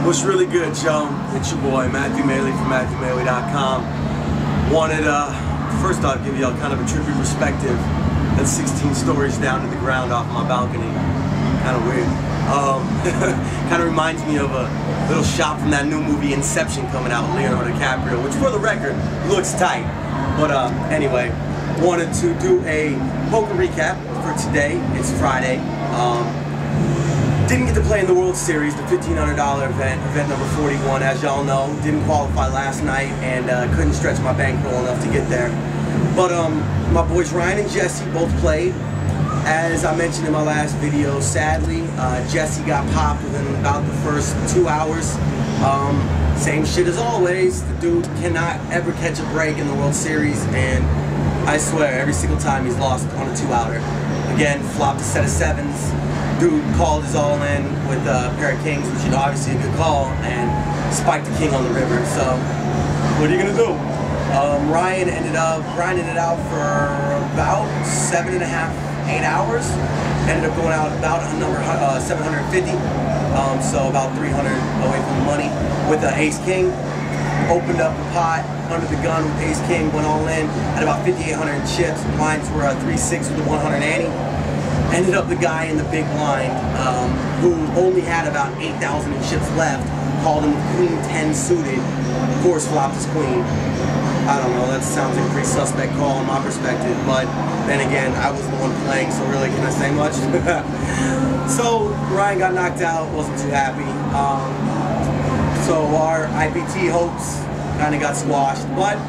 What's really good, Joe? It's your boy Matthew Maley from MatthewMaley.com. Wanted first off give y'all kind of a trippy perspective. That's 16 stories down to the ground off my balcony. Kind of weird. Kind of reminds me of a little shot from that new movie Inception coming out with Leonardo DiCaprio, which for the record looks tight. But anyway, wanted to do a poker recap for today. It's Friday. Didn't get to play in the World Series, the $1,500 event number 41, as y'all know. Didn't qualify last night and couldn't stretch my bankroll enough to get there. But my boys Ryan and Jesse both played. As I mentioned in my last video, sadly, Jesse got popped within about the first 2 hours. Same shit as always. The dude cannot ever catch a break in the World Series, and I swear, every single time he's lost on a 2-outer. Again, flopped a set of sevens. Dude called his all in with a pair of kings, which is obviously a good call, and spiked the king on the river. So, what are you gonna do? Ryan ended out for about 7.5, 8 hours. Ended up going out about a number 750, so about 300 away from the money with an ace king. Opened up the pot under the gun with ace king, went all in at about 5,800 chips. Blinds were 3-6 with the 100 ante. Ended up the guy in the big blind who only had about 8,000 in chips left, called him Queen 10 suited. Of course, flopped his queen. I don't know, that sounds like a pretty suspect call in my perspective, but then again, I was the one playing, so really, can I say much? So, Ryan got knocked out, wasn't too happy. So our IPT hopes kind of got squashed, but,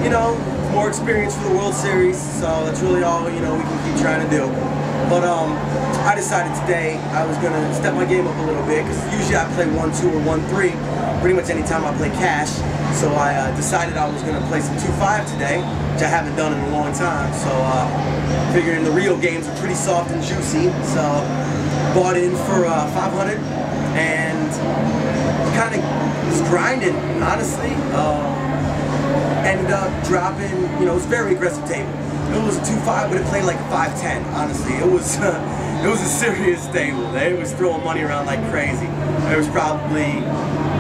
you know, more experience for the World Series, so that's really all, you know, we can keep trying to do. But I decided today I was going to step my game up a little bit, because usually I play 1-2 or 1-3 pretty much anytime I play cash. So I decided I was going to play some 2-5 today, which I haven't done in a long time. So figuring the real games are pretty soft and juicy. So bought in for 500 and kind of was grinding, honestly. Ended up dropping, you know, it was a very aggressive table. It was a 2-5, but it played like a 5-10, honestly. It was a serious table. They was throwing money around like crazy. There was probably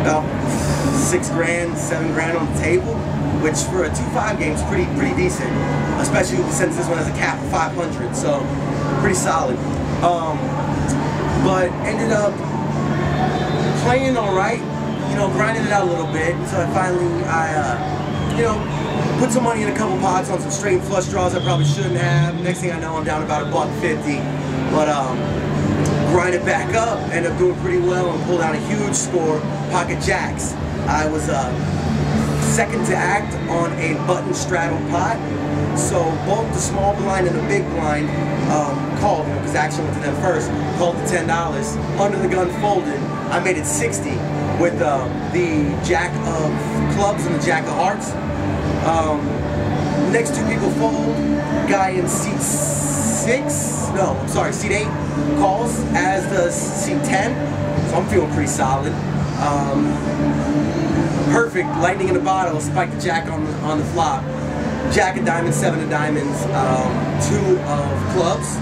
about 6 grand, 7 grand on the table, which for a 2-5 game is pretty decent, especially since this one has a cap of 500, so pretty solid. But ended up playing all right, you know, grinding it out a little bit. So you know, put some money in a couple pots on some straight and flush draws I probably shouldn't have. Next thing I know, I'm down about $1.50. But grind it back up, ended up doing pretty well and pulled out a huge score, pocket jacks. I was second to act on a button straddle pot. So both the small blind and the big blind called, you know, because action went to them first, called the $10. Under the gun folded. I made it 60 with the jack of clubs and the jack of hearts. Next two people fold. Guy in seat 6, no, I'm sorry, seat 8 calls, as does seat 10. So I'm feeling pretty solid. Perfect, lightning in a bottle, spike the jack on the flop. Jack of diamonds, 7 of diamonds, 2 of clubs.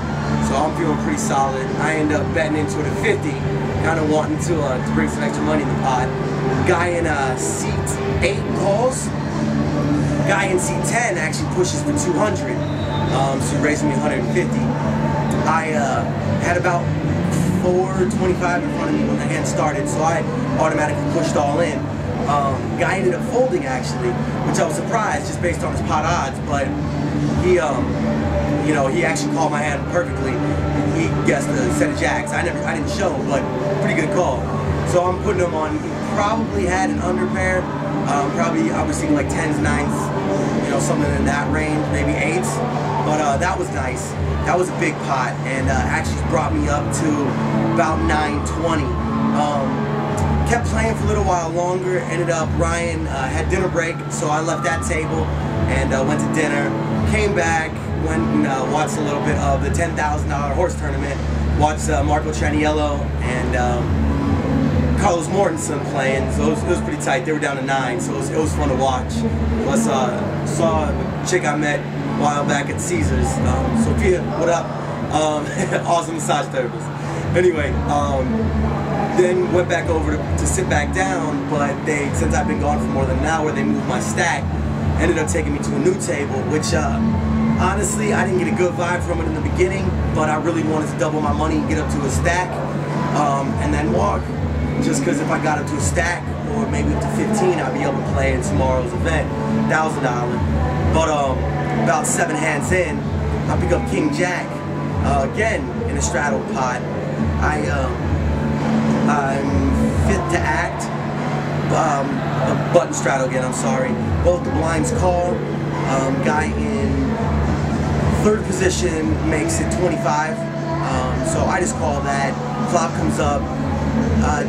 So I'm feeling pretty solid. I end up betting into it at 50, kind of wanting to bring some extra money in the pot. Guy in seat 8 calls. Guy in seat 10 actually pushes for 200, so he raised me 150. I had about 425 in front of me when the hand started, so I automatically pushed all in. Guy ended up folding actually, which I was surprised just based on his pot odds, but he, you know, he actually called my hand perfectly. He guessed a set of jacks. I didn't show, but pretty good call. So I'm putting him on. He probably had an under pair. Probably I was seeing like 10s, 9s, you know, something in that range, maybe 8s. But that was nice. That was a big pot, and actually brought me up to about 920. Kept playing for a little while longer. Ended up, Ryan had dinner break, so I left that table and went to dinner. Came back, went and watched a little bit of the $10,000 horse tournament. Watched Marco Traniello and Carlos Mortensen playing, so it was pretty tight. They were down to 9, so it was fun to watch. Plus, saw a chick I met a while back at Caesars, Sophia, what up? Awesome massage therapist. Anyway, Then went back over to sit back down, but since I've been gone for more than an hour, they moved my stack. Ended up taking me to a new table, which honestly, I didn't get a good vibe from it in the beginning, but I really wanted to double my money and get up to a stack, and then walk. Just because if I got up to a stack, or maybe up to 15, I'd be able to play in tomorrow's event, $1,000. But about 7 hands in, I pick up King Jack, again, in a straddle pot. I'm fit to act, button straddle again, I'm sorry. Both the blinds call, guy in 3rd position makes it 25, so I just call that. Flop comes up,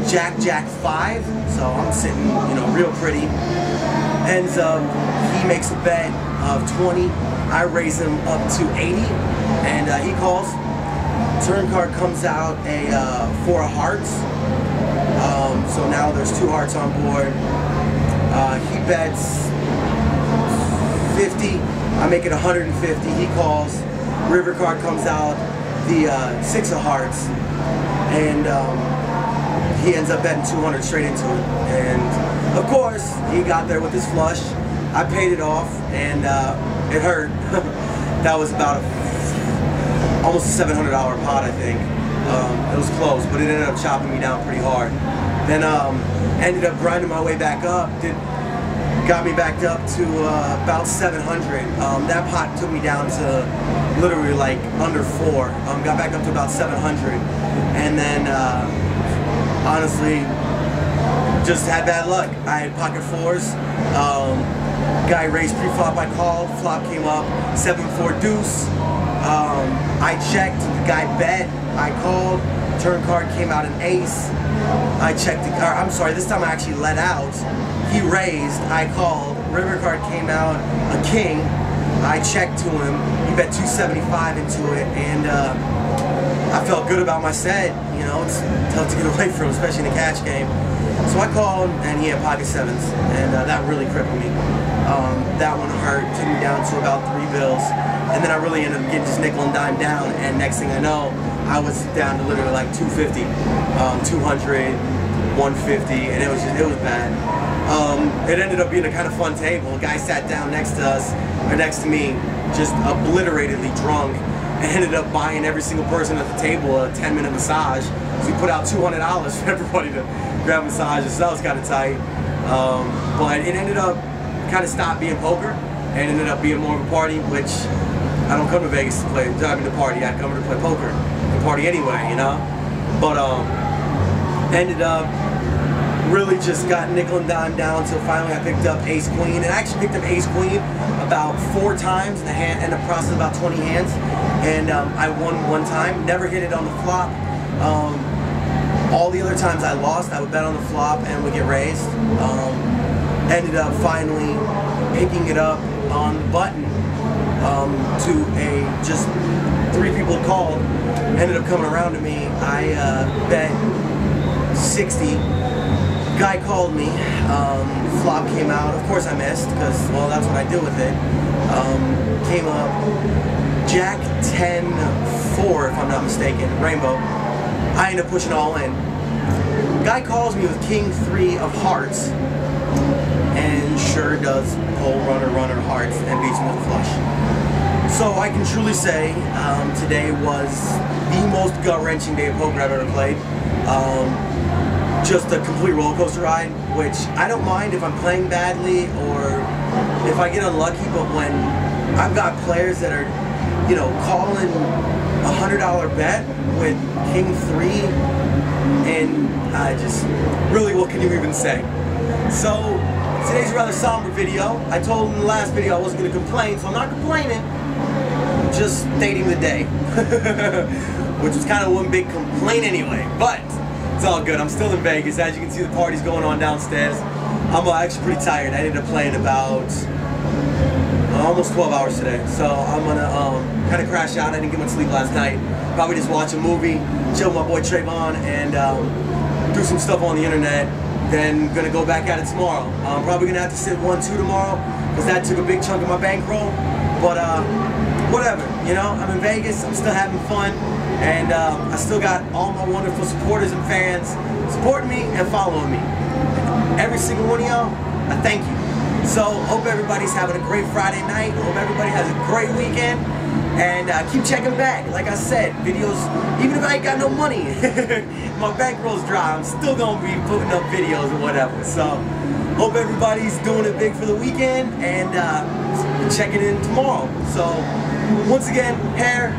Jack, Jack 5, so I'm sitting, you know, real pretty. Ends up, he makes a bet of 20, I raise him up to 80, and he calls. Turn card comes out a 4 of hearts, so now there's 2 hearts on board. He bets 50, I make it 150, he calls. River card comes out, the 6 of hearts, and he ends up betting 200 straight into it. And of course, he got there with his flush. I paid it off, and it hurt. That was about almost a $700 pot, I think. It was close, but it ended up chopping me down pretty hard. Then ended up grinding my way back up. Got me back up to about 700. That pot took me down to literally like under 4. Got back up to about 700, and then honestly just had bad luck. I had pocket 4s. Guy raised pre-flop, I called. Flop came up 7-4 deuce. I checked. The guy bet. I called. Turn card came out an ace. I checked. I'm sorry. This time I actually let out. He raised, I called, river card came out, a king, I checked to him, he bet 275 into it, and I felt good about my set. You know, it's tough to get away from, especially in a cash game. So I called, and he had pocket 7s, and that really crippled me. That one hurt, took me down to about 3 bills, and then I really ended up getting just nickel and dime down, and next thing I know, I was down to literally like 250, 200, 150, and it was bad. It ended up being a kind of fun table. A guy sat down next to us, or next to me, just obliteratedly drunk, and ended up buying every single person at the table a 10-minute massage. So we put out $200 for everybody to grab massages, so that was kind of tight. But it ended up kind of stopped being poker, and ended up being more of a party, which I don't come to Vegas to play, to party, I come to play poker, to party anyway, you know? But ended up really just got nickel and dime down until finally I picked up ace queen, and I actually picked up ace queen about 4 times in the process of about 20 hands, and I won 1 time, never hit it on the flop. All the other times I lost, I would bet on the flop and would get raised. Ended up finally picking it up on the button to just 3 people called, ended up coming around to me. I bet 60. Guy called me, flop came out, of course I missed, because, well, that's what I do with it. Came up, Jack 10-4, if I'm not mistaken, rainbow. I end up pushing all in. Guy calls me with king 3 of hearts, and sure does pull runner hearts and beats me with a flush. So I can truly say today was the most gut-wrenching day of poker I've ever played. Just a complete roller coaster ride, which I don't mind if I'm playing badly or if I get unlucky, but when I've got players that are, you know, calling a $100 bet with king 3, and I just, really, what can you even say? So, today's a rather somber video. I told in the last video I wasn't going to complain, so I'm not complaining. I'm just stating the day. Which was kind of one big complaint anyway, but it's all good. I'm still in Vegas. As you can see, the party's going on downstairs. I'm actually pretty tired. I ended up playing about almost 12 hours today. So I'm going to kind of crash out. I didn't get much sleep last night. Probably just watch a movie, chill with my boy Trayvon, and do some stuff on the internet. Then going to go back at it tomorrow. I'm probably going to have to sit 1-2 tomorrow because that took a big chunk of my bankroll. But whatever, you know, I'm in Vegas. I'm still having fun. And I still got all my wonderful supporters and fans supporting me and following me. Every single one of y'all, I thank you. So, hope everybody's having a great Friday night. Hope everybody has a great weekend. And keep checking back. Like I said, videos, even if I ain't got no money, my bankroll's dry, I'm still going to be putting up videos or whatever. So, hope everybody's doing it big for the weekend and checking in tomorrow. So, once again, hair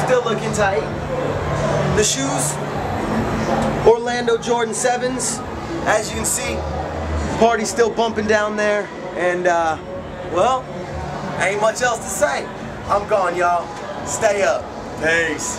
still looking tight. The shoes, Orlando Jordan 7s. As you can see, party's still bumping down there. And, well, ain't much else to say. I'm gone, y'all. Stay up. Peace.